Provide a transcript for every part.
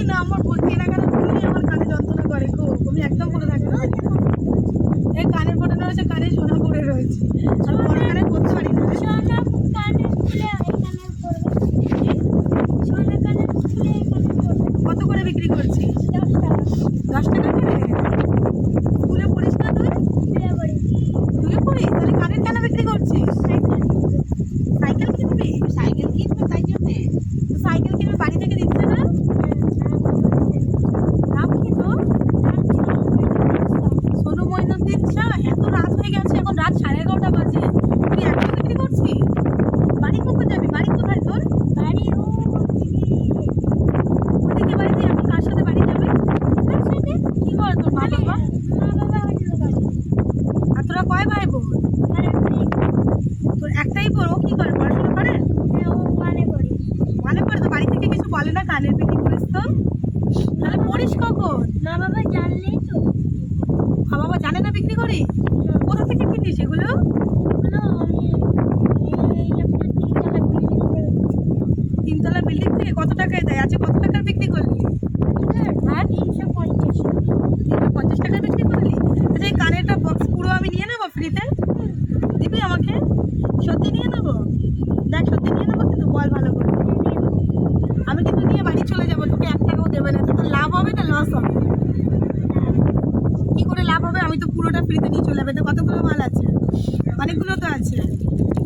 না আমার কেনাকাটা করলে আমার কানে যন্ত্রণা করে খুব, আমি একদম করে থাকতে পারি না। এই কানের ফোটানো রয়েছে, কানে সোনা পড়ে রয়েছে, আর বড় কানে পড়তে পারি না। কত করে বিক্রি করছিস? 10 টাকা করে। স্কুলে পড়িস না তুই? স্কুলে পড়িস, তাহলে কানের কেন বিক্রি করছিস? সাইকেল কিনবি? সাইকেল কিনবে তাই জন্যে? সাইকেল কিনবে বাড়ি থেকে দিচ্ছে না? নাম কি তো? সোনু মইনুদ্দিন শাহ। এত রাত হয়ে গেছে, এখন রাত 11:30 বাজে, তুই এখন বিক্রি করছিস? বাড়ি কোথায় যাবি? বাড়ি কোথায় তোর? ওদিকে বাড়ি, তুই এখন কার সাথে বাড়ি যাবি? কি করে তোর মা বাবা? আর তোরা কয় ভাই বোন? তোর একটাই বোন, ও কি করে, পড়াশোনা করে? মানে করে তো বাড়ি থেকে কিছু বলে না কানের বিক্রি করিস তো? তাহলে পড়িস কখন? মা বাবা জানলেই তো। মা বাবা জানে না বিক্রি করি? কোথা থেকে কিনিস এগুলো? তিনতলা বিল্ডিং থেকে? কত টাকায় দেয়? আছে কত টাকার বিক্রি করলি? হ্যাঁ, 350 টাকা বিক্রি করলি? আচ্ছা, এই কানেরটা বক্স পুরো আমি নিয়ে নেবো ফ্রিতে? দিবি আমাকে? সত্যি নিয়ে নেবো? দেখ সত্যি নিয়ে নেবো কিন্তু বল ভালো করে। আমি কিন্তু নিয়ে বাড়ি চলে যাবো, তোকে 1 টাকাও দেবে না। তোর লাভ হবে না লস হবে? কি করে লাভ হবে? আমি তো পুরোটা ফ্রিতে নিয়ে চলে যাবে। তো কতগুলো মাল আছে? অনেকগুলো তো আছে,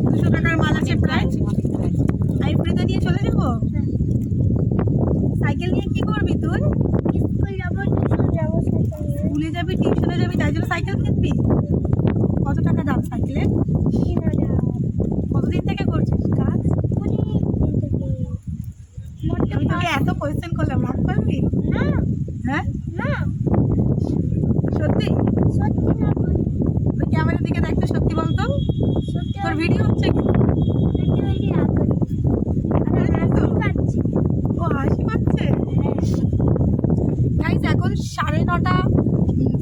200 টাকার মাল আছে প্রায়। আমি ফ্রিতে নিয়ে চলে যাবো? সাইকেল নিয়ে কি করবি তুই? স্কুলে যাবি, টিউশনে যাবি, তাই জন্য সাইকেল কিনবি? কত টাকা দাম সাইকেলের? কতদিন থেকে করছিস কাজ? আমি তোকে এত কোয়েশ্চেন করলাম, মাফ করবি? হ্যাঁ, সত্যি? তুই ক্যামেরার দিকে দেখতে সত্যি বলতো? তোর ভিডিও হচ্ছে কি? ও হাসি পাচ্ছে। গাইস, এখন 9:30,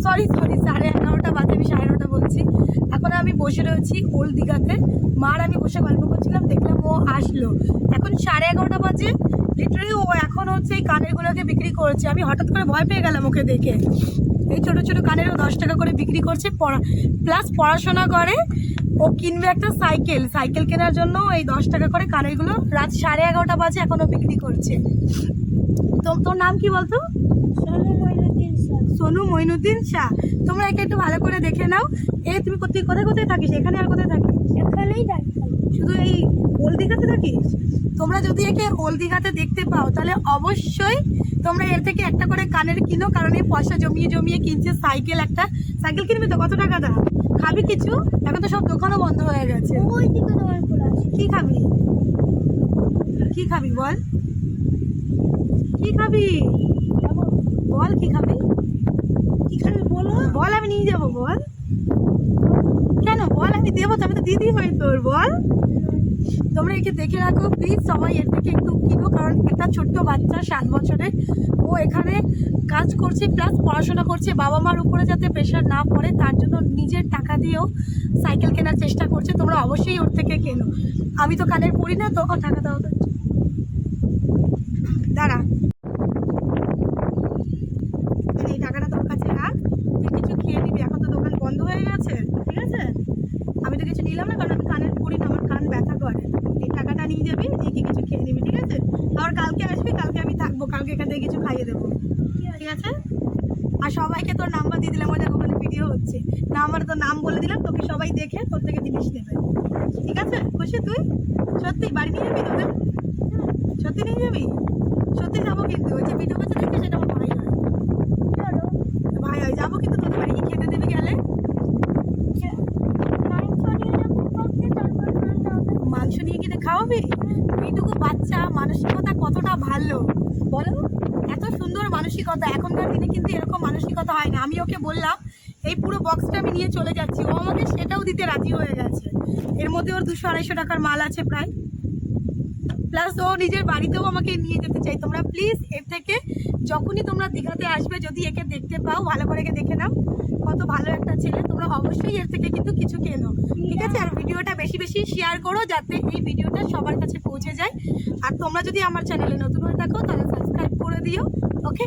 সরি 11:30 বাজে, আমি 9:30 বলছি। এখন আমি বসে রয়েছি ওল্ড দীঘাতে, মার আমি বসে গল্প করছিলাম, দেখলাম ও আসলো। এখন 11:30 বাজে, লিটারালি ও এখন হচ্ছে এই কানেরগুলোকে বিক্রি করেছে। আমি হঠাৎ করে ভয় পেয়ে গেলাম ওকে দেখে। এই ছোটো ছোটো কানেরও 10 টাকা করে বিক্রি করছে, প্লাস পড়াশোনা করে। ও কিনবে একটা সাইকেল, সাইকেল কেনার জন্য এই 10 টাকা করে কানেরগুলো রাত 11:30 বাজে এখনো বিক্রি করছে। তো তোর নাম কি বলতো? সোনু মইনুদ্দিন শাহ। তোমরা একে একটু ভালো করে দেখে নাও। তুমি কোথায় কোথায় থাকিস? এখানে আর কোথায় থাকিস? শুধু এই ওল্ড দীঘাতে থাকিস? তোমরা যদি একে ওল্ড দীঘাতে দেখতে পাও, তাহলে অবশ্যই তোমরা এর থেকে একটা করে কানের কিনো, কারণ এই পয়সা জমিয়ে জমিয়ে কিনছে সাইকেল। একটা সাইকেল কিনবি তো? কত টাকা দাম? খাবি কিছু? এখন তো সব দোকানও বন্ধ হয়ে গেছে। কি খাবি? কি খাবি বল? কি খাবি বল? কি খাবি? কি খাবি বল? বল, আমি নিয়ে যাবো। বল কেন? বল, আমি দেবো তো, আমি তো দিদি হই তোর। বল। তোমরা একে দেখে রাখো প্লিজ, সবাই এর থেকে একটু কিনো, কারণ একটা ছোট্ট বাচ্চা 7 বছরের, ও এখানে কাজ করছে প্লাস পড়াশোনা করছে। বাবা মার উপরে যাতে প্রেশার না পড়ে, তার জন্য নিজের টাকা দিয়েও সাইকেল কেনার চেষ্টা করছে। তোমরা অবশ্যই ওর থেকে কেনো। আমি তো কানের পড়ি না তো। টাকা দাও তো, দাঁড়া, এই টাকাটা তোর কাছে রাখ, তুই কিছু খেয়ে নিবি। এখন তো দোকান বন্ধ হয়ে গেছে, ঠিক আছে? আমি তো কিছু নিলাম না, কারণ আমি কানের পড়ি না, আমার কান ব্যথা করে। এই টাকাটা নিয়ে যাবি, নিয়ে কি কিছু খেয়ে নিবি, ঠিক আছে? আবার কালকে আসবি, কালকে আমি থাকবো, কালকে এখান থেকে কিছু খাইয়ে দেবো, ঠিক আছে? আর সবাইকে তোর নাম্বার দিয়ে দিলাম, ওই দেখ ওখানে ভিডিও হচ্ছে, নাম্বার তোর নাম বলে দিলাম, তোকে সবাই দেখে তোর থেকে জিনিস নেবে, ঠিক আছে? খুশি তুই? সত্যি বাড়ি নিয়ে যাবি তোদের? সত্যি নিয়ে যাবি? সত্যি যাবো কিন্তু, ওই যে ভিডিও করছে দেখবি, সেটা আমার ভাই হয়। ভাই হয়, যাবো কিন্তু তোদের বাড়ি। কি খেতে দেবে গেলে? মাংস নিয়ে গিয়ে খাওয়াবি? এইটুকু বাচ্চা, মানসিকতা কতটা ভালো বলো? এত সুন্দর মানসিকতা। এখনকার দিনে কিন্তু এরকম মানসিকতা হয় না। আমি ওকে বললাম এই পুরো বক্সটা আমি নিয়ে চলে যাচ্ছি, ও আমাকে সেটাও দিতে রাজি হয়ে গেছে। এর মধ্যে ওর 200-250 টাকার মাল আছে প্রায়, প্লাস ও নিজের বাড়িতেও আমাকে নিয়ে যেতে চাই। তোমরা প্লিজ এর থেকে যখনই তোমরা দীঘাতে আসবে, যদি একে দেখতে পাও, ভালো করে একে দেখে নাও, কত ভালো একটা ছেলে। তোমরা অবশ্যই এর থেকে কিন্তু কিছু কেনো, ঠিক আছে? আর ভিডিওটা বেশি বেশি শেয়ার করো, যাতে এই ভিডিওটা সবার কাছে পৌঁছে যায়। আর তোমরা যদি আমার চ্যানেলে নতুন হয়ে থাকো, তাহলে সাবস্ক্রাইব করে দিও। ওকে।